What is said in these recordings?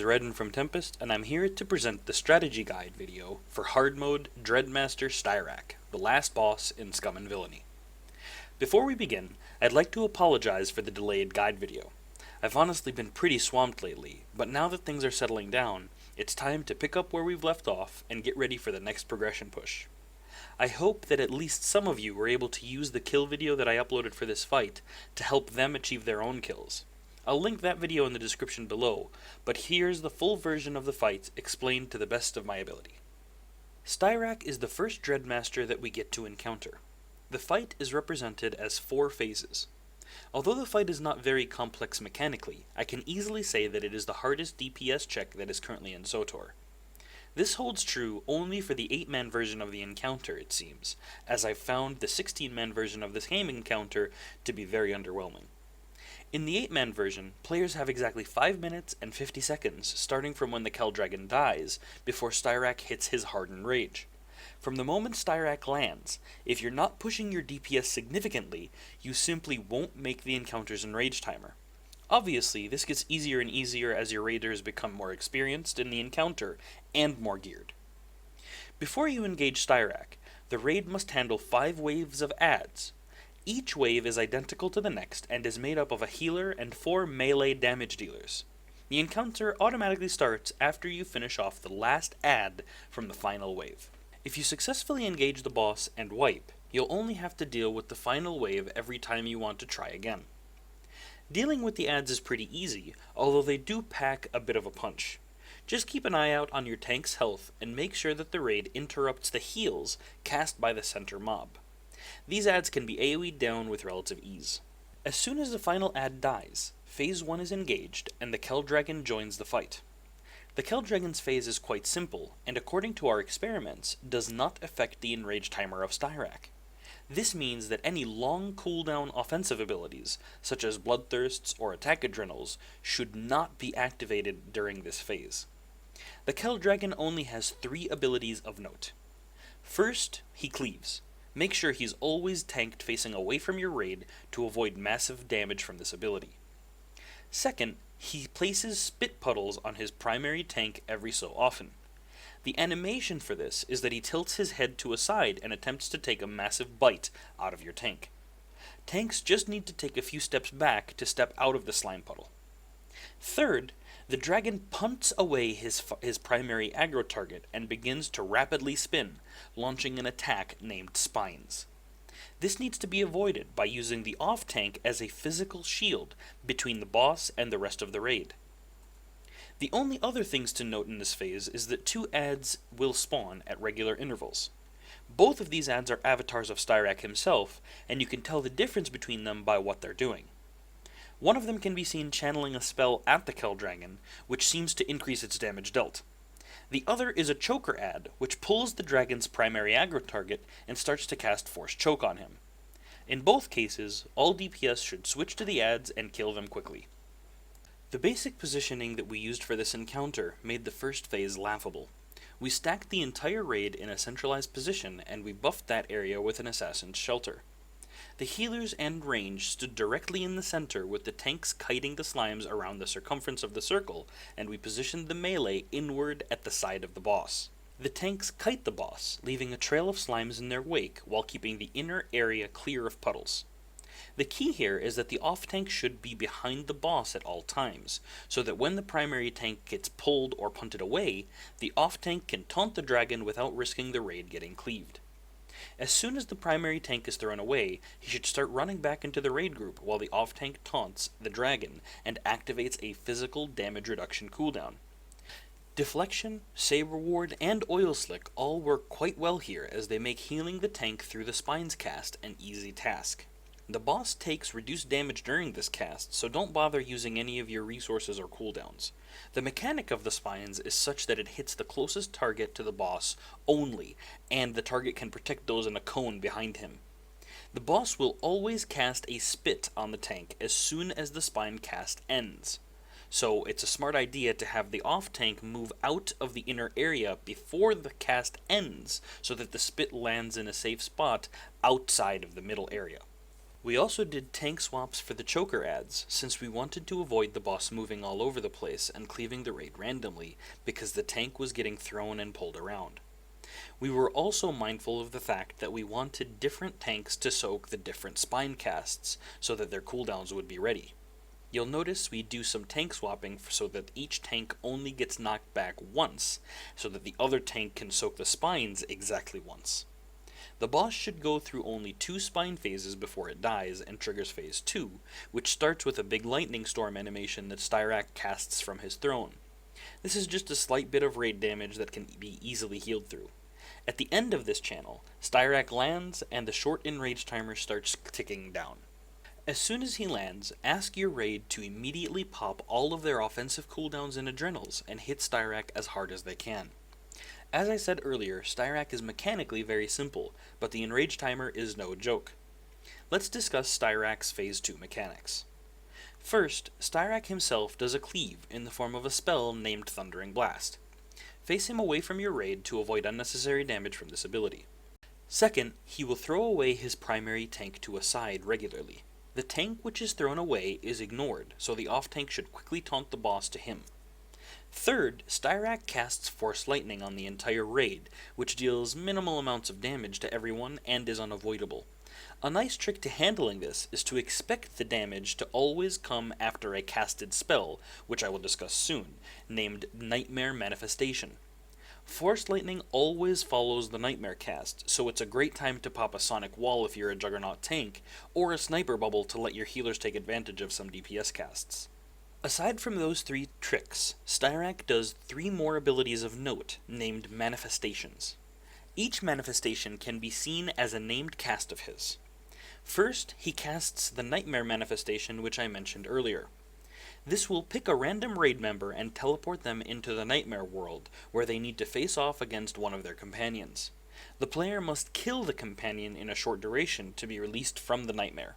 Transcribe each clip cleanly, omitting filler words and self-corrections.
Dread from Tempest, and I'm here to present the strategy guide video for hard mode Dread Master Styrak, the last boss in Scum and Villainy. Before we begin, I'd like to apologize for the delayed guide video. I've honestly been pretty swamped lately, but now that things are settling down, it's time to pick up where we've left off and get ready for the next progression push. I hope that at least some of you were able to use the kill video that I uploaded for this fight to help them achieve their own kills. I'll link that video in the description below, but here's the full version of the fight explained to the best of my ability. Styrak is the first Dread Master that we get to encounter. The fight is represented as 4 phases. Although the fight is not very complex mechanically, I can easily say that it is the hardest DPS check that is currently in SWTOR. This holds true only for the 8-man version of the encounter, it seems, as I've found the 16-man version of this game encounter to be very underwhelming. In the 8-man version, players have exactly 5 minutes and 50 seconds starting from when the Dragon dies before Styrak hits his hardened rage. From the moment Styrak lands, if you're not pushing your DPS significantly, you simply won't make the encounter's enrage timer. Obviously, this gets easier and easier as your raiders become more experienced in the encounter and more geared. Before you engage Styrak, the raid must handle 5 waves of adds. Each wave is identical to the next and is made up of a healer and 4 melee damage dealers. The encounter automatically starts after you finish off the last add from the final wave. If you successfully engage the boss and wipe, you'll only have to deal with the final wave every time you want to try again. Dealing with the adds is pretty easy, although they do pack a bit of a punch. Just keep an eye out on your tank's health and make sure that the raid interrupts the heals cast by the center mob. These adds can be AoE'd down with relative ease. As soon as the final add dies, Phase 1 is engaged and the Dragon joins the fight. The Dragon's phase is quite simple, and according to our experiments, does not affect the enrage timer of Styrak. This means that any long cooldown offensive abilities, such as Bloodthirsts or Attack Adrenals, should not be activated during this phase. The Dragon only has 3 abilities of note. First, he cleaves. Make sure he's always tanked facing away from your raid to avoid massive damage from this ability. Second, he places spit puddles on his primary tank every so often. The animation for this is that he tilts his head to a side and attempts to take a massive bite out of your tank. Tanks just need to take a few steps back to step out of the slime puddle. Third, the dragon punts away his primary aggro target and begins to rapidly spin, launching an attack named Spines. This needs to be avoided by using the off tank as a physical shield between the boss and the rest of the raid. The only other things to note in this phase is that 2 adds will spawn at regular intervals. Both of these adds are avatars of Styrak himself, and you can tell the difference between them by what they're doing. One of them can be seen channeling a spell at the Dragon, which seems to increase its damage dealt. The other is a choker add, which pulls the dragon's primary aggro target and starts to cast Force Choke on him. In both cases, all DPS should switch to the adds and kill them quickly. The basic positioning that we used for this encounter made the first phase laughable. We stacked the entire raid in a centralized position and we buffed that area with an assassin's shelter. The healers and range stood directly in the center with the tanks kiting the slimes around the circumference of the circle, and we positioned the melee inward at the side of the boss. The tanks kite the boss, leaving a trail of slimes in their wake while keeping the inner area clear of puddles. The key here is that the off-tank should be behind the boss at all times, so that when the primary tank gets pulled or punted away, the off-tank can taunt the dragon without risking the raid getting cleaved. As soon as the primary tank is thrown away, he should start running back into the raid group while the off-tank taunts the dragon and activates a physical damage reduction cooldown. Deflection, Saber Ward, and Oil Slick all work quite well here as they make healing the tank through the Spines cast an easy task. The boss takes reduced damage during this cast, so don't bother using any of your resources or cooldowns. The mechanic of the Spines is such that it hits the closest target to the boss only, and the target can protect those in a cone behind him. The boss will always cast a spit on the tank as soon as the Spine cast ends. So it's a smart idea to have the off-tank move out of the inner area before the cast ends so that the spit lands in a safe spot outside of the middle area. We also did tank swaps for the choker adds, since we wanted to avoid the boss moving all over the place and cleaving the raid randomly, because the tank was getting thrown and pulled around. We were also mindful of the fact that we wanted different tanks to soak the different spine casts, so that their cooldowns would be ready. You'll notice we do some tank swapping so that each tank only gets knocked back once, so that the other tank can soak the spines exactly once. The boss should go through only 2 spine phases before it dies and triggers phase 2, which starts with a big lightning storm animation that Styrak casts from his throne. This is just a slight bit of raid damage that can be easily healed through. At the end of this channel, Styrak lands and the short enrage timer starts ticking down. As soon as he lands, ask your raid to immediately pop all of their offensive cooldowns and adrenals and hit Styrak as hard as they can. As I said earlier, Styrak is mechanically very simple, but the enrage timer is no joke. Let's discuss Styrak's phase 2 mechanics. First, Styrak himself does a cleave in the form of a spell named Thundering Blast. Face him away from your raid to avoid unnecessary damage from this ability. Second, he will throw away his primary tank to a side regularly. The tank which is thrown away is ignored, so the off-tank should quickly taunt the boss to him. Third, Styrak casts Force Lightning on the entire raid, which deals minimal amounts of damage to everyone and is unavoidable. A nice trick to handling this is to expect the damage to always come after a casted spell, which I will discuss soon, named Nightmare Manifestation. Force Lightning always follows the Nightmare cast, so it's a great time to pop a Sonic Wall if you're a Juggernaut tank, or a Sniper Bubble to let your healers take advantage of some DPS casts. Aside from those 3 tricks, Styrak does 3 more abilities of note, named Manifestations. Each manifestation can be seen as a named cast of his. First, he casts the Nightmare Manifestation which I mentioned earlier. This will pick a random raid member and teleport them into the Nightmare world, where they need to face off against one of their companions. The player must kill the companion in a short duration to be released from the Nightmare.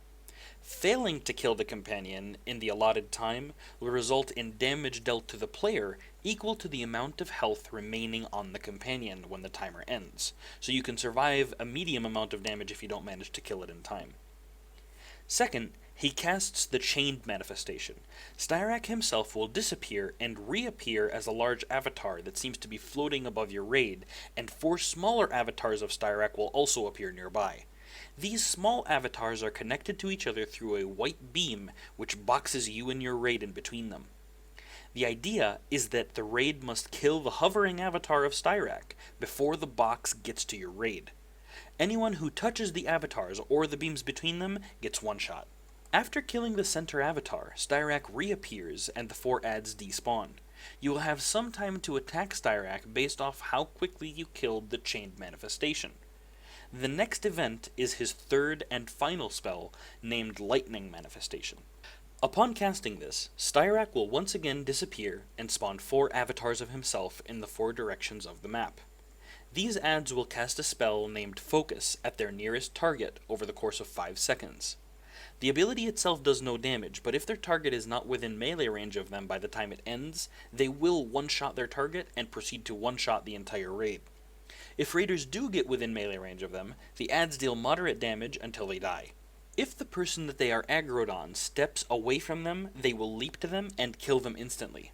Failing to kill the companion in the allotted time will result in damage dealt to the player equal to the amount of health remaining on the companion when the timer ends, so you can survive a medium amount of damage if you don't manage to kill it in time. Second, he casts the Chained Manifestation. Styrak himself will disappear and reappear as a large avatar that seems to be floating above your raid, and 4 smaller avatars of Styrak will also appear nearby. These small avatars are connected to each other through a white beam which boxes you and your raid in between them. The idea is that the raid must kill the hovering avatar of Styrak before the box gets to your raid. Anyone who touches the avatars or the beams between them gets one shot. After killing the center avatar, Styrak reappears and the 4 adds despawn. You will have some time to attack Styrak based off how quickly you killed the Chained Manifestation. The next event is his 3rd and final spell, named Lightning Manifestation. Upon casting this, Styrak will once again disappear and spawn 4 avatars of himself in the 4 directions of the map. These adds will cast a spell named Focus at their nearest target over the course of 5 seconds. The ability itself does no damage, but if their target is not within melee range of them by the time it ends, they will one-shot their target and proceed to one-shot the entire raid. If raiders do get within melee range of them, the adds deal moderate damage until they die. If the person that they are aggroed on steps away from them, they will leap to them and kill them instantly.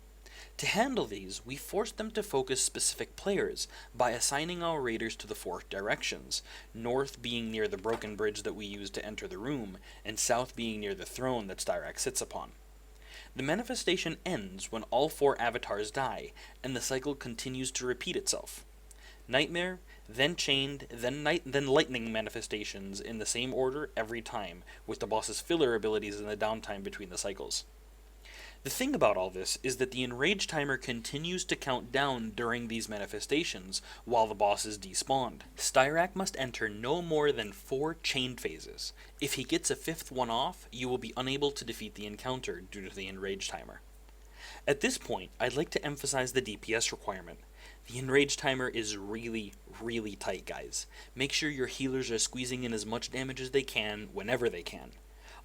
To handle these, we force them to focus specific players by assigning our raiders to the 4 directions, north being near the broken bridge that we use to enter the room, and south being near the throne that Styrak sits upon. The manifestation ends when all 4 avatars die, and the cycle continues to repeat itself. Nightmare, then Chained, then Lightning manifestations in the same order every time, with the boss's filler abilities in the downtime between the cycles. The thing about all this is that the enrage timer continues to count down during these manifestations while the boss is despawned. Styrak must enter no more than 4 chained phases. If he gets a 5th one off, you will be unable to defeat the encounter due to the enrage timer. At this point, I'd like to emphasize the DPS requirement. The enrage timer is really, really tight, guys. Make sure your healers are squeezing in as much damage as they can whenever they can.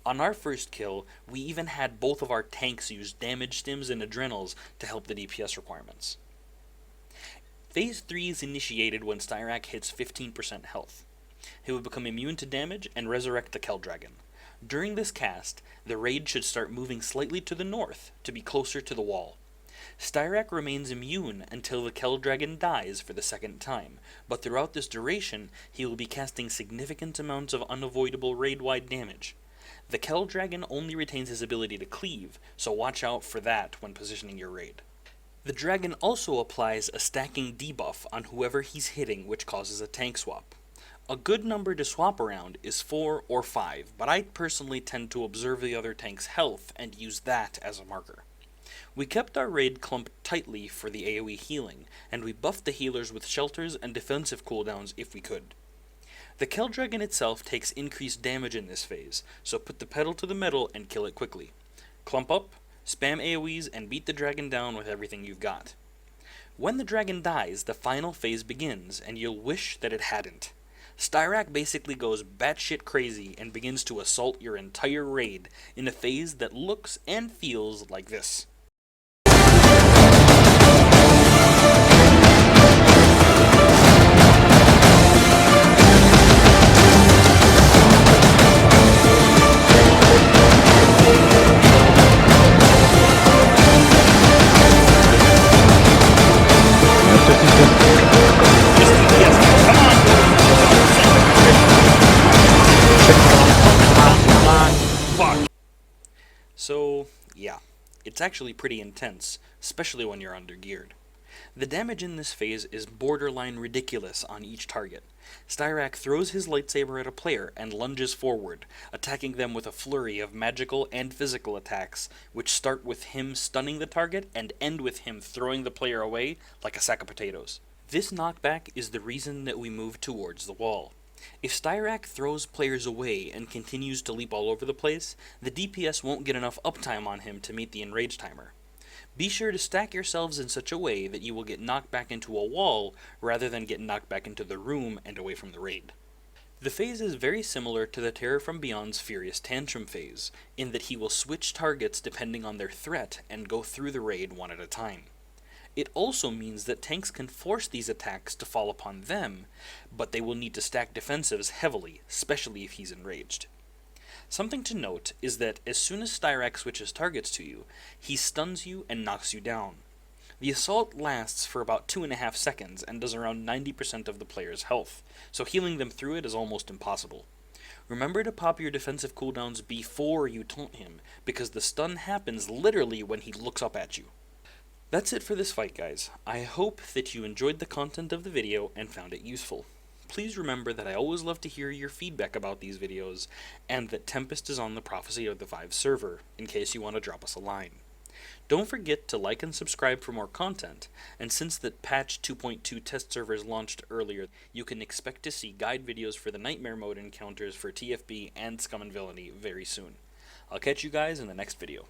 On our first kill, we even had both of our tanks use damage stims and adrenals to help the DPS requirements. Phase 3 is initiated when Styrak hits 15% health. He will become immune to damage and resurrect the Kell Dragon. During this cast, the raid should start moving slightly to the north to be closer to the wall. Styrak remains immune until the Kell Dragon dies for the second time, but throughout this duration, he will be casting significant amounts of unavoidable raid-wide damage. The Kell Dragon only retains his ability to cleave, so watch out for that when positioning your raid. The dragon also applies a stacking debuff on whoever he's hitting, which causes a tank swap. A good number to swap around is 4 or 5, but I personally tend to observe the other tank's health and use that as a marker. We kept our raid clumped tightly for the AoE healing, and we buffed the healers with shelters and defensive cooldowns if we could. The Kell Dragon itself takes increased damage in this phase, so put the pedal to the metal and kill it quickly. Clump up, spam AoEs, and beat the dragon down with everything you've got. When the dragon dies, the final phase begins, and you'll wish that it hadn't. Styrak basically goes batshit crazy and begins to assault your entire raid in a phase that looks and feels like this. So, yeah, it's actually pretty intense, especially when you're under-geared. The damage in this phase is borderline ridiculous on each target. Styrak throws his lightsaber at a player and lunges forward, attacking them with a flurry of magical and physical attacks, which start with him stunning the target and end with him throwing the player away like a sack of potatoes. This knockback is the reason that we move towards the wall. If Styrak throws players away and continues to leap all over the place, the DPS won't get enough uptime on him to meet the enrage timer. Be sure to stack yourselves in such a way that you will get knocked back into a wall rather than get knocked back into the room and away from the raid. The phase is very similar to the Terror from Beyond's Furious Tantrum phase, in that he will switch targets depending on their threat and go through the raid one at a time. It also means that tanks can force these attacks to fall upon them, but they will need to stack defensives heavily, especially if he's enraged. Something to note is that as soon as Styrak switches targets to you, he stuns you and knocks you down. The assault lasts for about 2.5 seconds and does around 90% of the player's health, so healing them through it is almost impossible. Remember to pop your defensive cooldowns before you taunt him, because the stun happens literally when he looks up at you. That's it for this fight, guys. I hope that you enjoyed the content of the video and found it useful. Please remember that I always love to hear your feedback about these videos, and that Tempest is on the Prophecy of the Five server, in case you want to drop us a line. Don't forget to like and subscribe for more content, and since the patch 2.2 test servers launched earlier, you can expect to see guide videos for the Nightmare Mode encounters for TFB and Scum and Villainy very soon. I'll catch you guys in the next video.